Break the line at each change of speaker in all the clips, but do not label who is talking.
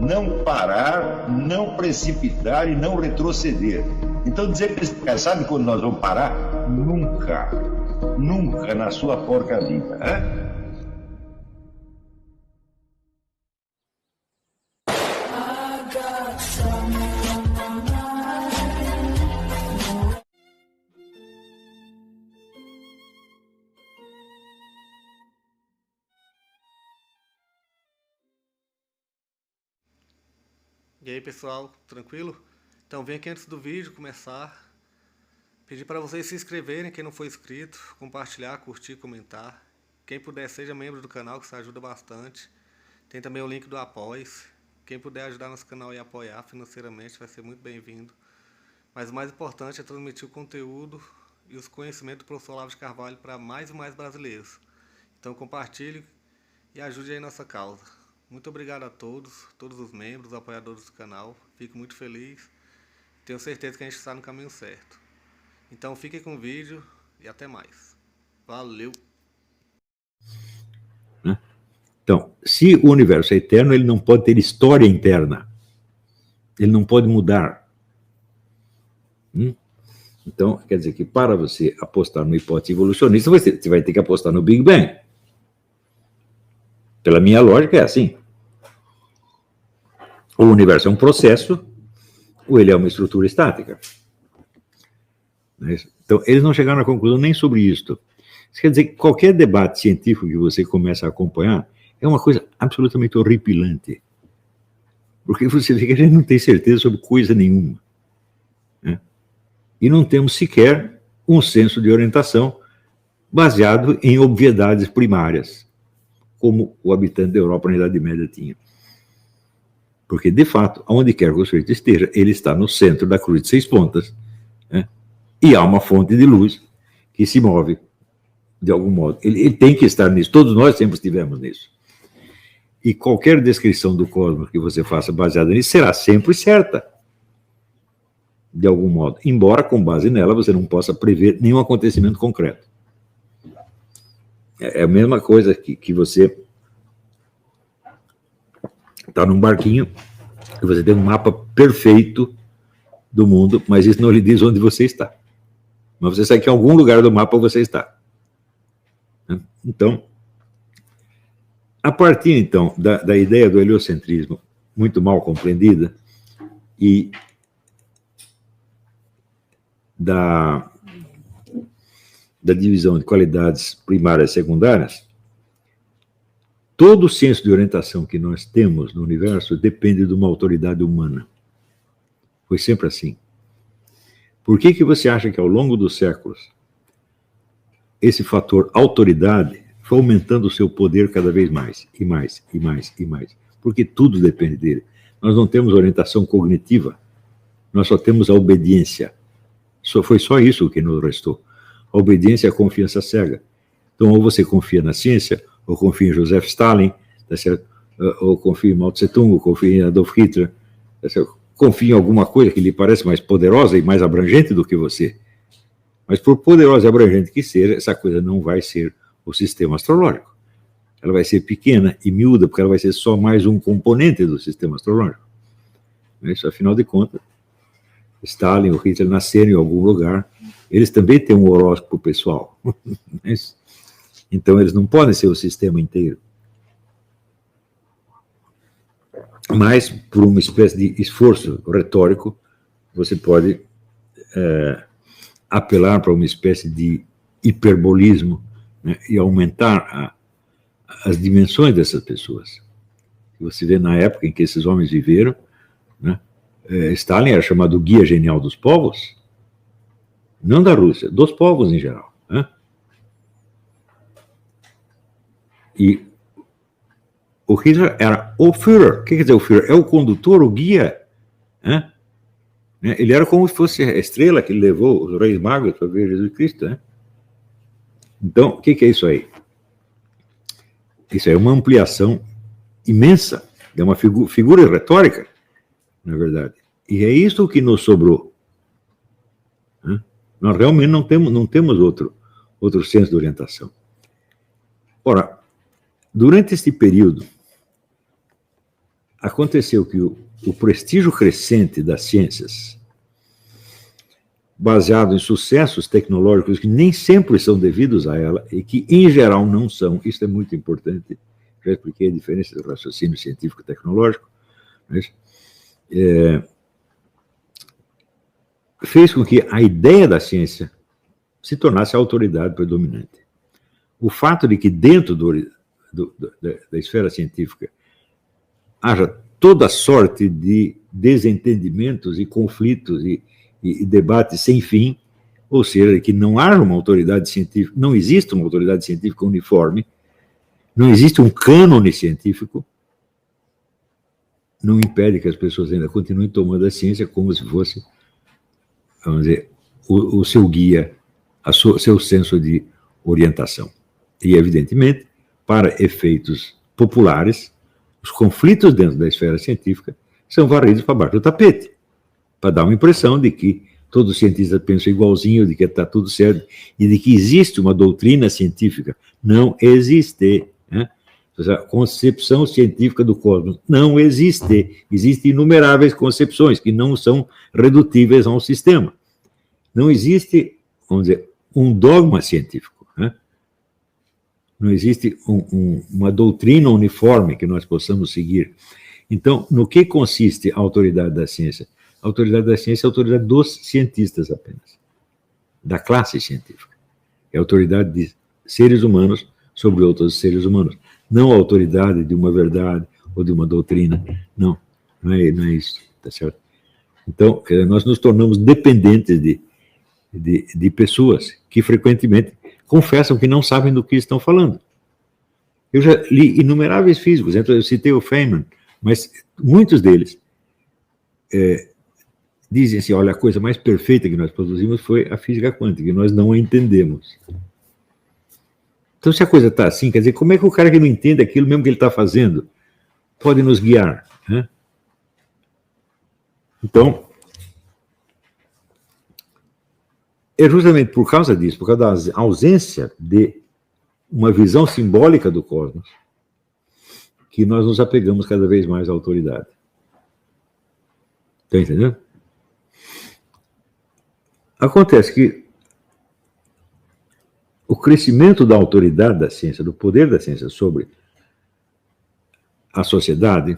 não parar, não precipitar e não retroceder. Então dizer para esse cara, sabe quando nós vamos parar? Nunca. Nunca na sua porca vida. Né?
E aí pessoal, tranquilo? Então vem aqui antes do vídeo começar, pedir para vocês se inscreverem, quem não for inscrito, compartilhar, curtir, comentar. Quem puder seja membro do canal, que isso ajuda bastante. Tem também o link do Apoia-se. Quem puder ajudar nosso canal e apoiar financeiramente vai ser muito bem-vindo. Mas o mais importante é transmitir o conteúdo e os conhecimentos do professor Olavo de Carvalho para mais e mais brasileiros. Então compartilhe e ajude aí nossa causa. Muito obrigado a todos os membros, apoiadores do canal. Fico muito feliz. Tenho certeza que a gente está no caminho certo. Então fiquem com o vídeo e até mais. Valeu!
Então, se o universo é eterno, ele não pode ter história interna. Ele não pode mudar. Então, quer dizer que para você apostar no hipótese evolucionista, você vai ter que apostar no Big Bang. Pela minha lógica, é assim. O universo é um processo, ou ele é uma estrutura estática. Então, eles não chegaram à conclusão nem sobre isto. Isso quer dizer que qualquer debate científico que você começa a acompanhar é uma coisa absolutamente horripilante. Porque você vê que a gente não tem certeza sobre coisa nenhuma. Né? E não temos sequer um senso de orientação baseado em obviedades primárias, como o habitante da Europa na Idade Média tinha. Porque, de fato, aonde quer que o sujeito esteja, ele está no centro da cruz de 6 pontas, né? E há uma fonte de luz que se move de algum modo. Ele tem que estar nisso. Todos nós sempre estivemos nisso. E qualquer descrição do cosmos que você faça baseada nisso será sempre certa, de algum modo. Embora, com base nela, você não possa prever nenhum acontecimento concreto. É a mesma coisa que você está num barquinho e você tem um mapa perfeito do mundo, mas isso não lhe diz onde você está. Mas você sabe que em algum lugar do mapa você está. Então, a partir, então, da ideia do heliocentrismo, muito mal compreendida, e da divisão de qualidades primárias e secundárias, todo o senso de orientação que nós temos no universo depende de uma autoridade humana. Foi sempre assim. Por que você acha que ao longo dos séculos esse fator autoridade foi aumentando o seu poder cada vez mais, e mais, e mais, e mais? Porque tudo depende dele. Nós não temos orientação cognitiva, nós só temos a obediência. Foi só isso que nos restou. A obediência e a confiança cega. Então, ou você confia na ciência, ou confia em Joseph Stalin, tá certo? Ou confia em Mao Tse-tung, ou confia em Adolf Hitler, tá certo? Confia em alguma coisa que lhe parece mais poderosa e mais abrangente do que você. Mas por poderosa e abrangente que seja, essa coisa não vai ser o sistema astrológico. Ela vai ser pequena e miúda, porque ela vai ser só mais um componente do sistema astrológico. Isso, afinal de contas, Stalin ou Hitler nasceram em algum lugar, eles também têm um horóscopo pessoal. Então eles não podem ser o sistema inteiro. Mas, por uma espécie de esforço retórico, você pode apelar para uma espécie de hiperbolismo, né, e aumentar as dimensões dessas pessoas. Você vê na época em que esses homens viveram, né, Stalin era chamado o guia genial dos povos, não da Rússia, dos povos em geral. Né? E o Hitler era o Führer. O que quer dizer o Führer? É o condutor, o guia. Né? Ele era como se fosse a estrela que levou os reis magos para ver Jesus Cristo. Né? Então, o que é isso aí? Isso é uma ampliação imensa, é uma figura retórica, na verdade. E é isso que nos sobrou. Né? Nós realmente não temos outro senso de orientação. Ora, durante este período, aconteceu que o prestígio crescente das ciências, baseado em sucessos tecnológicos que nem sempre são devidos a ela e que, em geral, não são, isso é muito importante, já expliquei a diferença do raciocínio científico e tecnológico, mas, fez com que a ideia da ciência se tornasse a autoridade predominante. O fato de que dentro da esfera científica haja toda sorte de desentendimentos e conflitos e debates sem fim, ou seja, que não haja uma autoridade científica, não existe uma autoridade científica uniforme, não existe um cânone científico, não impede que as pessoas ainda continuem tomando a ciência como se fosse, vamos dizer, o seu guia, seu senso de orientação. E, evidentemente, para efeitos populares, os conflitos dentro da esfera científica são varridos para baixo do tapete, para dar uma impressão de que todos os cientistas pensam igualzinho, de que está tudo certo, e de que existe uma doutrina científica. Não existe. Né? A concepção científica do cosmos não existe. Existem inumeráveis concepções que não são redutíveis a um sistema. Não existe, vamos dizer, um dogma científico. Né? Não existe uma doutrina uniforme que nós possamos seguir. Então, no que consiste a autoridade da ciência? A autoridade da ciência é a autoridade dos cientistas apenas, da classe científica. É a autoridade de seres humanos sobre outros seres humanos. Não a autoridade de uma verdade ou de uma doutrina. Não é isso, tá certo? Então, nós nos tornamos dependentes de pessoas que frequentemente confessam que não sabem do que estão falando. Eu já li inumeráveis físicos, eu citei o Feynman, mas muitos deles dizem assim, olha, a coisa mais perfeita que nós produzimos foi a física quântica, e nós não a entendemos. Então, se a coisa está assim, quer dizer, como é que o cara que não entende aquilo mesmo que ele está fazendo pode nos guiar? Né? Então, é justamente por causa disso, por causa da ausência de uma visão simbólica do cosmos, que nós nos apegamos cada vez mais à autoridade. Está entendendo? Acontece que o crescimento da autoridade da ciência, do poder da ciência sobre a sociedade,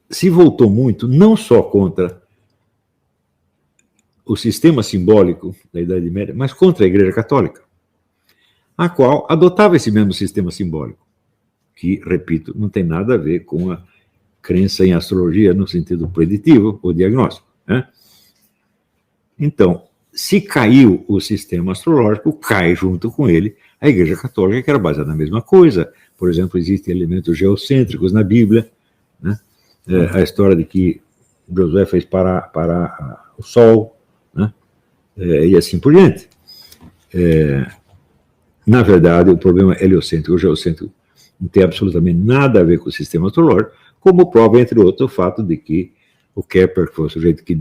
se voltou muito, não só contra o sistema simbólico da Idade Média, mas contra a Igreja Católica, a qual adotava esse mesmo sistema simbólico, que, repito, não tem nada a ver com a crença em astrologia no sentido preditivo ou diagnóstico. Né? Então, se caiu o sistema astrológico, cai junto com ele a Igreja Católica, que era baseada na mesem coisa. Por exemplo, existem elementos geocêntricos na Bíblia, né? A história de que Josué fez parar o Sol, né? E assim por diante. Na verdade, o problema heliocêntrico, o geocêntrico, não tem absolutamente nada a ver com o sistema astrológico, como prova, entre outros, o fato de que o Kepler, que foi o sujeito que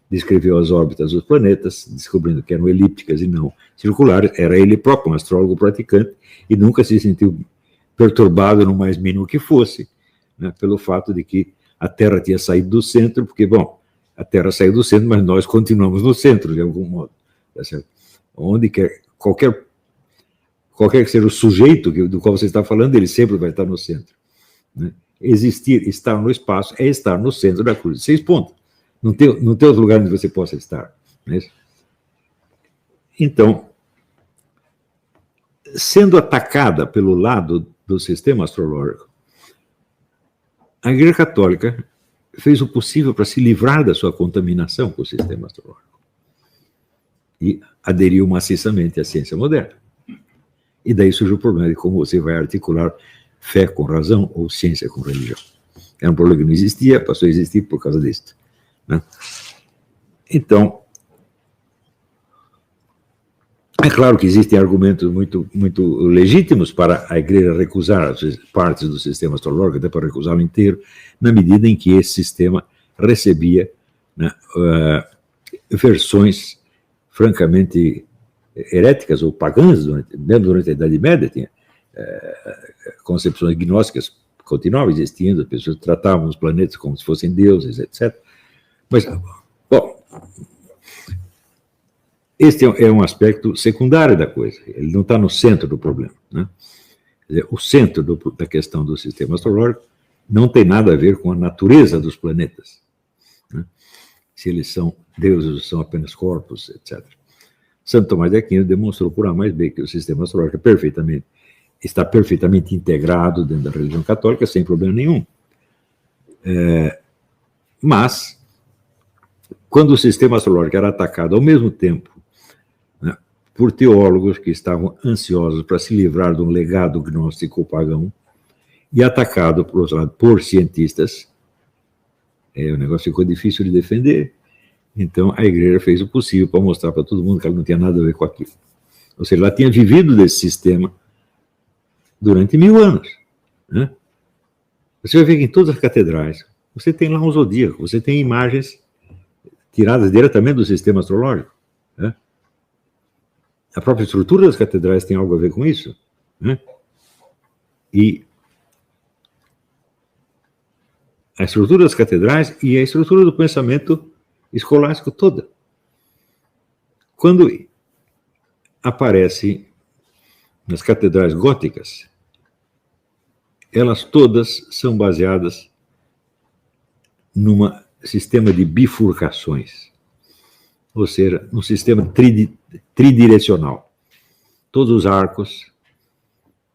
descreveu as órbitas dos planetas, descobrindo que eram elípticas e não circulares, era ele próprio um astrólogo praticante e nunca se sentiu perturbado no mais mínimo que fosse, né, pelo fato de que a Terra tinha saído do centro, porque, bom, a Terra saiu do centro, mas nós continuamos no centro, de algum modo. Tá certo? Onde quer, qualquer que seja o sujeito do qual você está falando, ele sempre vai estar no centro. Né? Existir, estar no espaço, é estar no centro da cruz de 6 pontos. Não tem outro lugar onde você possa estar. Não é isso? Então, sendo atacada pelo lado do sistema astrológico, a Igreja Católica fez o possível para se livrar da sua contaminação com o sistema astrológico e aderiu maciçamente à ciência moderna. E daí surge o problema de como você vai articular fé com razão ou ciência com religião. Era um problema que não existia, passou a existir por causa disso. Né? Então, é claro que existem argumentos muito, muito legítimos para a Igreja recusar partes do sistema astrológico, até para recusá-lo inteiro, na medida em que esse sistema recebia, né, versões francamente heréticas ou pagãs, mesmo durante a Idade Média, tinha concepções gnósticas continuava existindo, as pessoas tratavam os planetas como se fossem deuses, etc. Mas, bom, este é um aspecto secundário da coisa, ele não está no centro do problema, né? Quer dizer, o centro da questão do sistema astrológico não tem nada a ver com a natureza dos planetas, né? Se eles são deuses ou são apenas corpos, etc. Santo Tomás de Aquino demonstrou por A mais B que o sistema astrológico está perfeitamente integrado dentro da religião católica, sem problema nenhum. Mas, quando o sistema astrológico era atacado ao mesmo tempo, né, por teólogos que estavam ansiosos para se livrar de um legado gnóstico pagão, e atacado, por outro lado, por cientistas, o negócio ficou difícil de defender. Então, a igreja fez o possível para mostrar para todo mundo que ela não tinha nada a ver com aquilo. Ou seja, ela tinha vivido desse sistema durante 1000 anos, né? Você vai ver que em todas as catedrais, você tem lá um zodíaco, você tem imagens tiradas diretamente do sistema astrológico, né? A própria estrutura das catedrais tem algo a ver com isso, né? E a estrutura das catedrais e a estrutura do pensamento escolástico toda. Quando aparece nas catedrais góticas, elas todas são baseadas num sistema de bifurcações, ou seja, num sistema tridirecional. Todos os arcos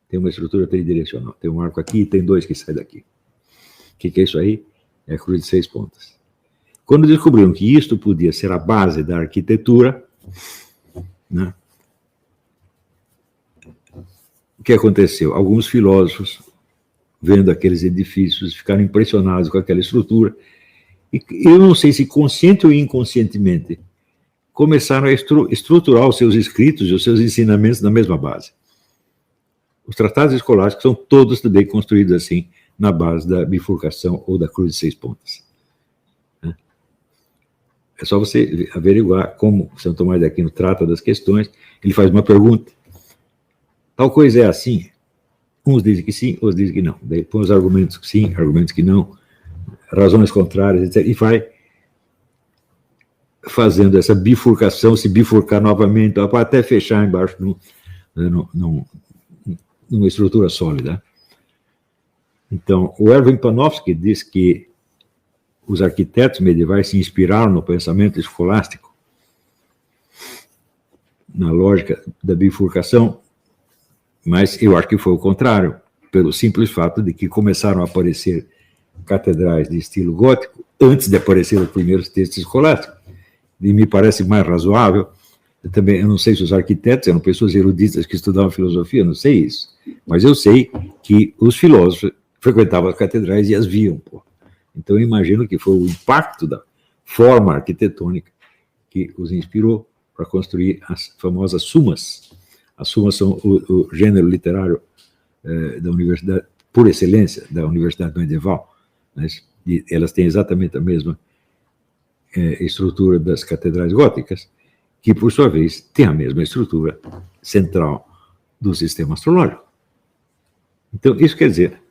têm uma estrutura tridirecional. Tem um arco aqui e tem 2 que saem daqui. O que é isso aí? É a cruz de 6 pontas. Quando descobriram que isto podia ser a base da arquitetura, né, o que aconteceu? Alguns filósofos, vendo aqueles edifícios, ficaram impressionados com aquela estrutura, e eu não sei se consciente ou inconscientemente, começaram a estruturar os seus escritos e os seus ensinamentos na mesma base. Os tratados escolásticos são todos também construídos assim, na base da bifurcação ou da cruz de 6 pontas. É só você averiguar como Santo Tomás de Aquino trata das questões. Ele faz uma pergunta. Tal coisa é assim? Uns dizem que sim, outros dizem que não. Daí põe os argumentos que sim, argumentos que não, razões contrárias, etc. E vai fazendo essa bifurcação, se bifurcar novamente, até fechar embaixo numa estrutura sólida. Então, o Erwin Panofsky diz que os arquitetos medievais se inspiraram no pensamento escolástico, na lógica da bifurcação, mas eu acho que foi o contrário, pelo simples fato de que começaram a aparecer catedrais de estilo gótico antes de aparecer os primeiros textos escolásticos. E me parece mais razoável. Eu não sei se os arquitetos eram pessoas eruditas que estudavam filosofia, não sei isso, mas eu sei que os filósofos frequentavam as catedrais e as viam, pô. Então, eu imagino que foi o impacto da forma arquitetônica que os inspirou para construir as famosas sumas. As sumas são o gênero literário da universidade, por excelência, da universidade medieval. Né? E elas têm exatamente a mesma estrutura das catedrais góticas, que, por sua vez, tem a mesma estrutura central do sistema astrológico. Então, isso quer dizer,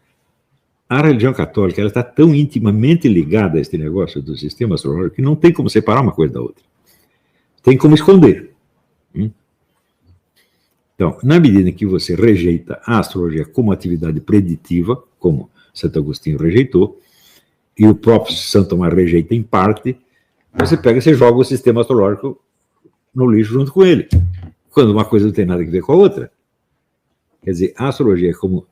a religião católica ela está tão intimamente ligada a este negócio do sistema astrológico que não tem como separar uma coisa da outra. Tem como esconder. Então, na medida em que você rejeita a astrologia como atividade preditiva, como Santo Agostinho rejeitou, e o próprio Santo Tomás rejeita em parte, você pega e você joga o sistema astrológico no lixo junto com ele, quando uma coisa não tem nada a ver com a outra. Quer dizer, a astrologia como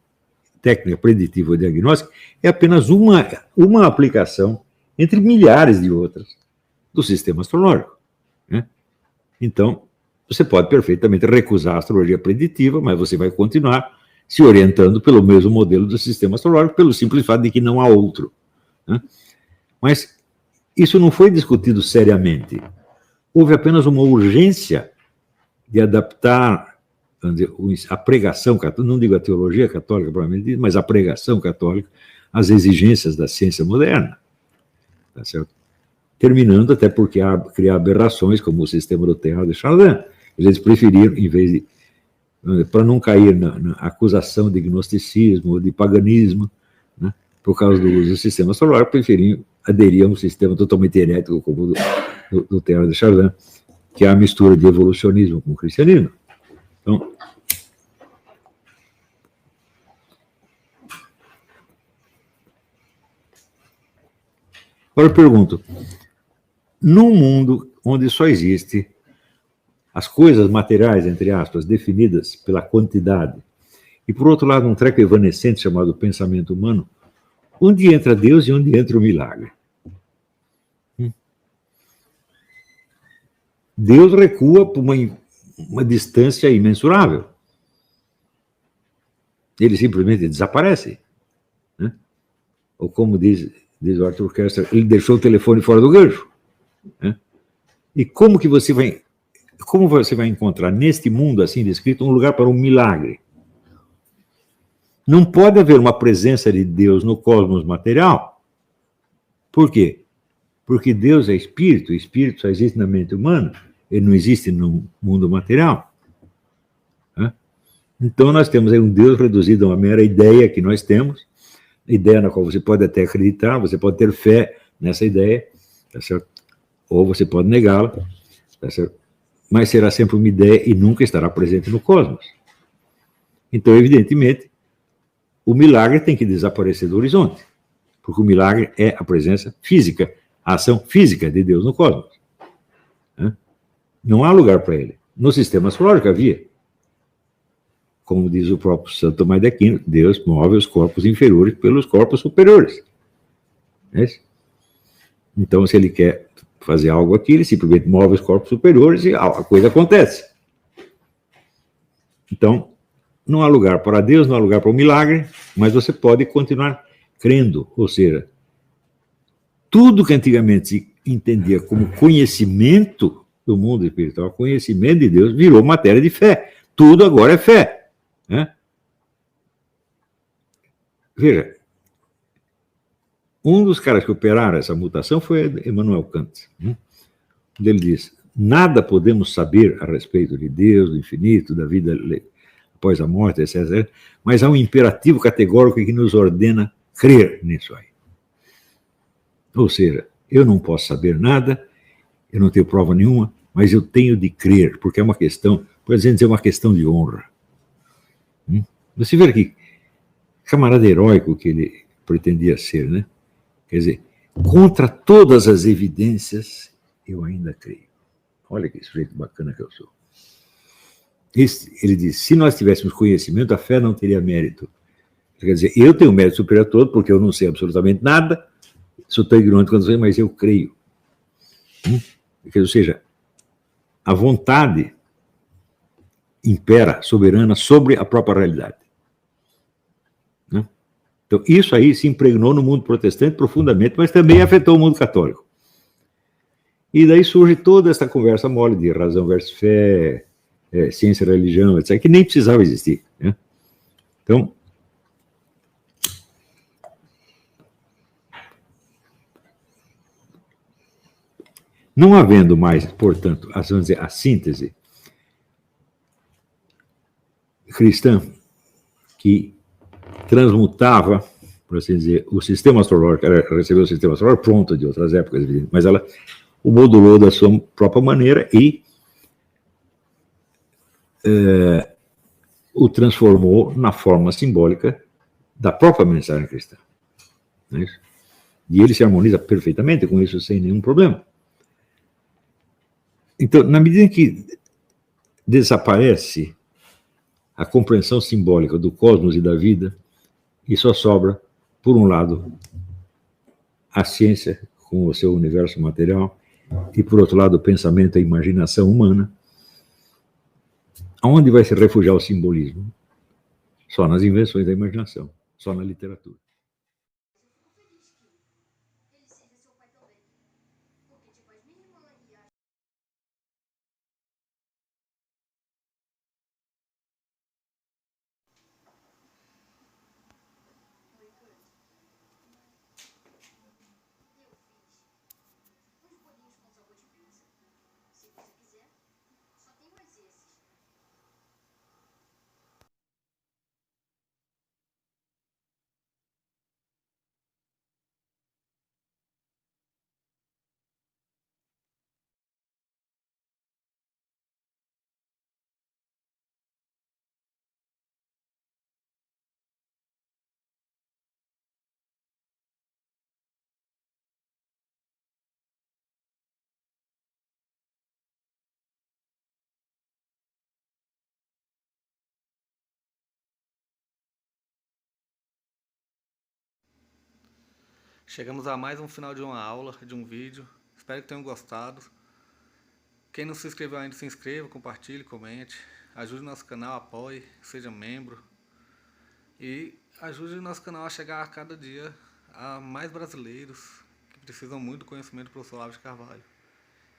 técnica preditiva ou diagnóstica é apenas uma aplicação entre milhares de outras do sistema astrológico, né? Então, você pode perfeitamente recusar a astrologia preditiva, mas você vai continuar se orientando pelo mesmo modelo do sistema astrológico, pelo simples fato de que não há outro, né? Mas isso não foi discutido seriamente. Houve apenas uma urgência de adaptar, vamos dizer, a pregação católica, não digo a teologia católica, provavelmente, mas a pregação católica às exigências da ciência moderna. Tá certo? Terminando até porque criar aberrações como o sistema do Teilhard de Chardin. Eles preferiram, em vez de, para não cair na acusação de gnosticismo ou de paganismo, né, por causa do uso do sistema solar, preferiam aderir a um sistema totalmente herético como o do Teilhard de Chardin, que é a mistura de evolucionismo com o cristianismo. Então, agora eu pergunto, num mundo onde só existe as coisas materiais, entre aspas, definidas pela quantidade, e por outro lado um treco evanescente chamado pensamento humano, onde entra Deus e onde entra o milagre? Deus recua por uma distância imensurável. Ele simplesmente desaparece. Né? Ou como diz o Arthur Koestler, ele deixou o telefone fora do gancho. Né? E como você vai encontrar neste mundo assim descrito um lugar para um milagre? Não pode haver uma presença de Deus no cosmos material. Por quê? Porque Deus é espírito, o espírito só existe na mente humana, ele não existe no mundo material. Né? Então nós temos aí um Deus reduzido a uma mera ideia que nós temos, ideia na qual você pode até acreditar, você pode ter fé nessa ideia, tá certo? Ou você pode negá-la, tá certo? Mas será sempre uma ideia e nunca estará presente no cosmos. Então, evidentemente, o milagre tem que desaparecer do horizonte, porque o milagre é a presença física, a ação física de Deus no cosmos. Né? Não há lugar para ele. No sistema astrológico havia. Como diz o próprio Santo Tomás de Aquino, Deus move os corpos inferiores pelos corpos superiores. É isso? Então, se ele quer fazer algo aqui, ele simplesmente move os corpos superiores e a coisa acontece. Então, não há lugar para Deus, não há lugar para o milagre, mas você pode continuar crendo. Ou seja, tudo que antigamente se entendia como conhecimento do mundo espiritual, conhecimento de Deus, virou matéria de fé. Tudo agora é fé. Né? Veja, um dos caras que operaram essa mutação foi Immanuel Kant. Onde ele diz, nada podemos saber a respeito de Deus, do infinito, da vida após a morte, etc. Mas há um imperativo categórico que nos ordena crer nisso aí. Ou seja, eu não posso saber nada, eu não tenho prova nenhuma, mas eu tenho de crer, porque é uma questão, por exemplo, é uma questão de honra. Você vê que camarada heróico que ele pretendia ser, né? Quer dizer, contra todas as evidências, eu ainda creio. Olha que sujeito bacana que eu sou. Ele diz, se nós tivéssemos conhecimento, a fé não teria mérito. Quer dizer, eu tenho mérito superior a todo, porque eu não sei absolutamente nada, sou tão ignorante quanto você, mas eu creio. Ou seja, a vontade impera, soberana, sobre a própria realidade. Então, isso aí se impregnou no mundo protestante profundamente, mas também afetou o mundo católico. E daí surge toda essa conversa mole de razão versus fé, ciência, religião, etc., que nem precisava existir. Né? Então, não havendo mais, portanto, vamos dizer, a síntese cristã que transmutava, por assim dizer, o sistema astrológico, ela recebeu o sistema astrológico pronto de outras épocas, mas ela o modulou da sua própria maneira e o transformou na forma simbólica da própria mensagem cristã. Não é isso? E ele se harmoniza perfeitamente com isso sem nenhum problema. Então, na medida em que desaparece a compreensão simbólica do cosmos e da vida, e só sobra, por um lado, a ciência com o seu universo material, e por outro lado, o pensamento e a imaginação humana, aonde vai se refugiar o simbolismo? Só nas invenções da imaginação, só na literatura.
Chegamos a mais um final de uma aula, de um vídeo. Espero que tenham gostado. Quem não se inscreveu ainda, se inscreva, compartilhe, comente. Ajude o nosso canal, apoie, seja membro. E ajude o nosso canal a chegar a cada dia a mais brasileiros que precisam muito do conhecimento do professor Olavo de Carvalho.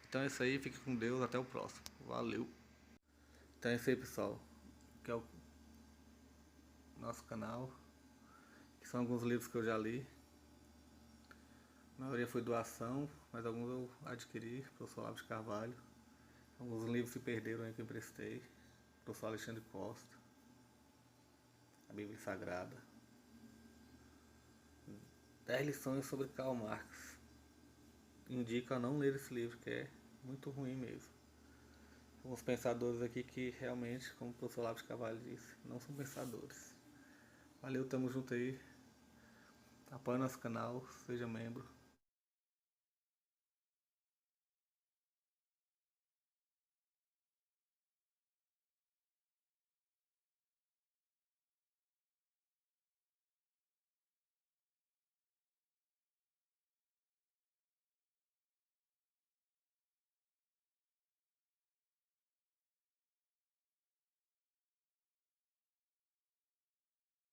Então é isso aí, fique com Deus, até o próximo. Valeu! Então é isso aí, pessoal. Que é o nosso canal. Que são alguns livros que eu já li. A maioria foi doação, mas alguns eu adquiri, professor Olavo de Carvalho. Alguns livros se perderam aí que eu emprestei. Professor Alexandre Costa. A Bíblia Sagrada. 10 lições sobre Karl Marx. Indico a não ler esse livro, que é muito ruim mesmo. Alguns pensadores aqui que realmente, como o professor Olavo de Carvalho disse, não são pensadores. Valeu, tamo junto aí. Apoie nosso canal, seja membro.